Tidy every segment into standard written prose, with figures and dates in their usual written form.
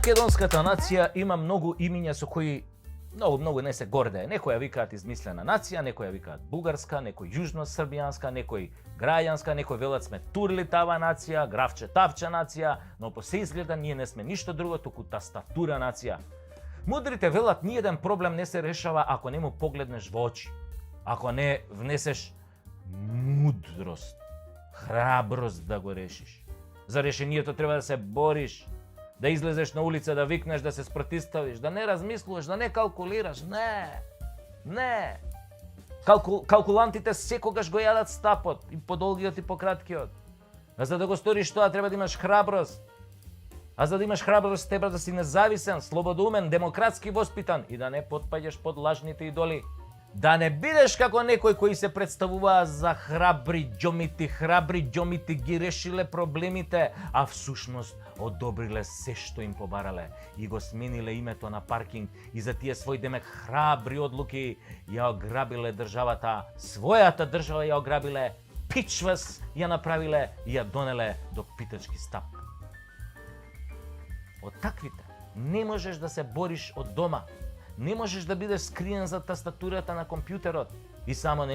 Македонската нација има многу имиња со кои многу не се гордее. Некои ја викаат измислена нација, некои ја викаат бугарска, некои јужно-србијанска, некои граѓанска, некои велат сме турли тава нација, графче тавче нација, но по се изгледа ние не сме ништо друго туку тастатура нација. Мудрите велат ниеден проблем не се решава ако не му погледнеш во очи, ако не внесеш мудрост, храброст да го решиш. За решението треба да се бориш, да излезеш на улица, да викнеш, да се спротиставиш, да не размислуваш, да не калкулираш. Не. Калкулантите секогаш го јадат стапот, и по долгиот и по краткиот. А за да го сториш тоа треба да имаш храброст. А за да имаш храброст треба да си независен, слободумен, демократски воспитан и да не потпаѓаш под лажните идоли. Да не бидеш како некој кои се представуваа за храбри џомити ги решиле проблемите, а всушност одобриле се што им побарале и го смениле името на паркинг и за тие свој демек храбри одлуки ја ограбиле државата, својата држава ја ограбиле, пичвас ја направиле и ја донеле до питачки стап. Од таквите не можеш да се бориш од дома. Не можеш да бидеш скриен за тастатурата на компјутерот и само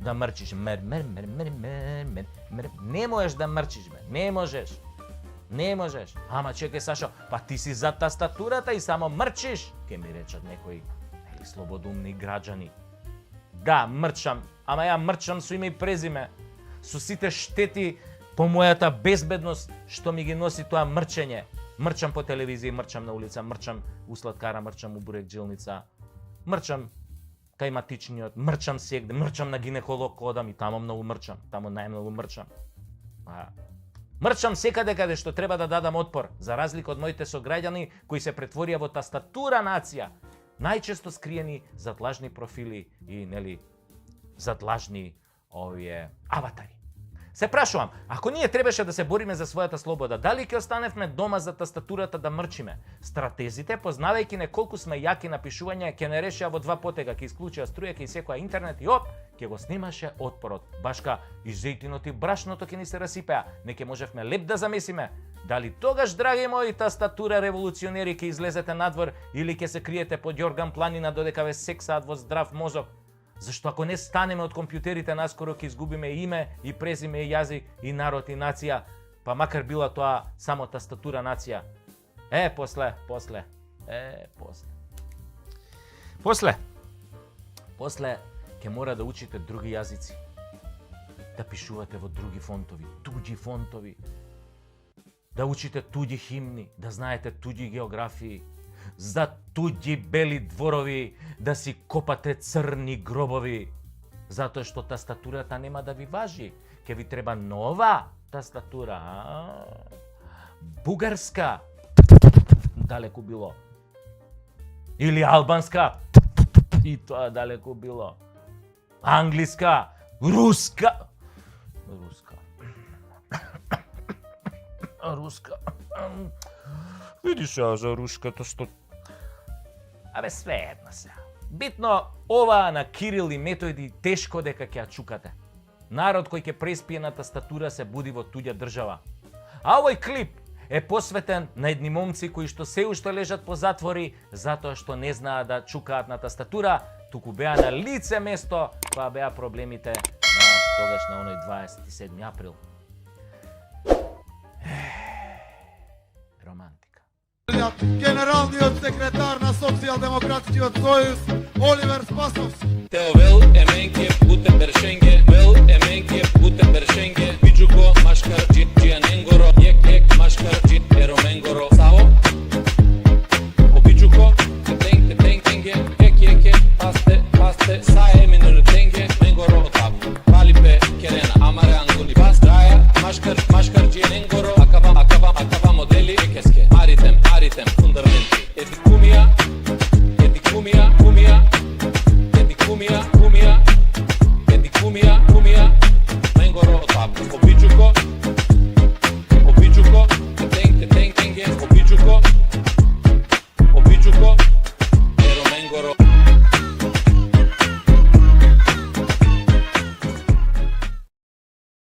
да мрчиш. Не можеш да мрчиш, Не можеш. Ама чекај Сашо, па ти си за тастатурата и само мрчиш, ке ми речат некои слободумни граѓани. Да, мрчам, ама ја мрчам со име и презиме, со сите штети по мојата безбедност што ми ги носи тоа мрчење. Мрчам по телевизија, мрчам на улица, мрчам у сладкара, мрчам у бурек-джилница, мрчам кај матичниот, мрчам сегде, мрчам на гинеколог кодам и тамо многу мрчам, тамо најмногу мрчам. Мрчам секаде каде што треба да дадам отпор, за разлика од моите сограѓани кои се претворија во тастатура нација, најчесто скриени зад лажни профили и зад лажни аватари. Се прашувам, ако ние требаше да се бориме за својата слобода, дали ќе останевме дома за тастатурата да мрчиме? Стратезите, познавајќи не колку сме јаки на пишување, ќе не решија во два потега, ќе исклучија струја, ќе секоја интернет и ќе го снимаше отпорот. Башка и зејтинот и брашното ќе ни се расипеа, не ќе можевме леп да замесиме. Дали тогаш, драги мои тастатура револуционери, ќе излезете надвор или ќе се криете под Јорган планина додека ве сексаат во здрав мозок? Зашто ако не станеме од компјутерите, наскоро ќе изгубиме име и презиме и јазик и народ и нација, па макар била тоа само тастатура нација. После ќе мора да учите други јазици, да пишувате во други фонтови, туѓи фонтови, да учите туѓи химни, да знаете туѓи географии, за туѓи бели дворови, да си копате црни гробови, затоа што тастатурата нема да ви важи, ќе ви треба нова тастатура, бугарска, далеку било, или албанска, и тоа далеку било, англиска, руска. Видиш ја за руската што... све едно се. Битно, ова на Кирил и Методи тешко дека ќе ја чукате. Народ кој ќе преспие на тастатура се буди во туѓа држава. А овој клип е посветен на едни момци кои што се уште лежат по затвори затоа што не знаат да чукаат на тастатура, туку беа на лице место, па беа проблемите тогаш на оној 27 април. Романтика. Генералниот секретар на Социјалдемократскиот сојуз Оливер Спасовски. Теовел еменке путем бершенге, вел еменке путем бершенге, биџуко машкар џијаненгоро, јек